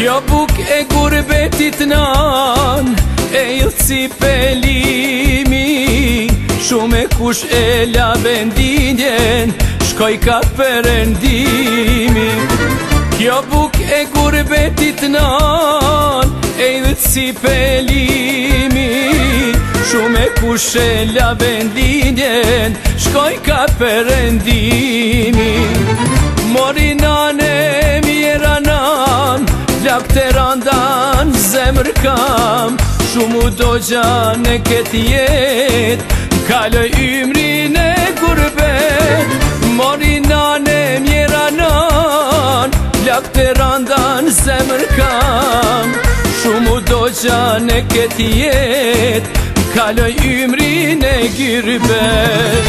Kjo buk e gurbetit nan e ilë si pelimi, shumë e kush e la vendinjen, shkoj ka perëndimi. Kjo buk e gurbetit nan e ilë si pelimi, shumë e kush e la vendinjen, shkoj ka perëndimi. Mori nane mjera nan, lak të randan zemër kam, shumë u do gjane këtë jet, kaloj ymrin e gurbet. Mori nane mjera nan, lak të randan zemër kam, shumë u do gjane këtë jet, kaloj ymrin e gurbet.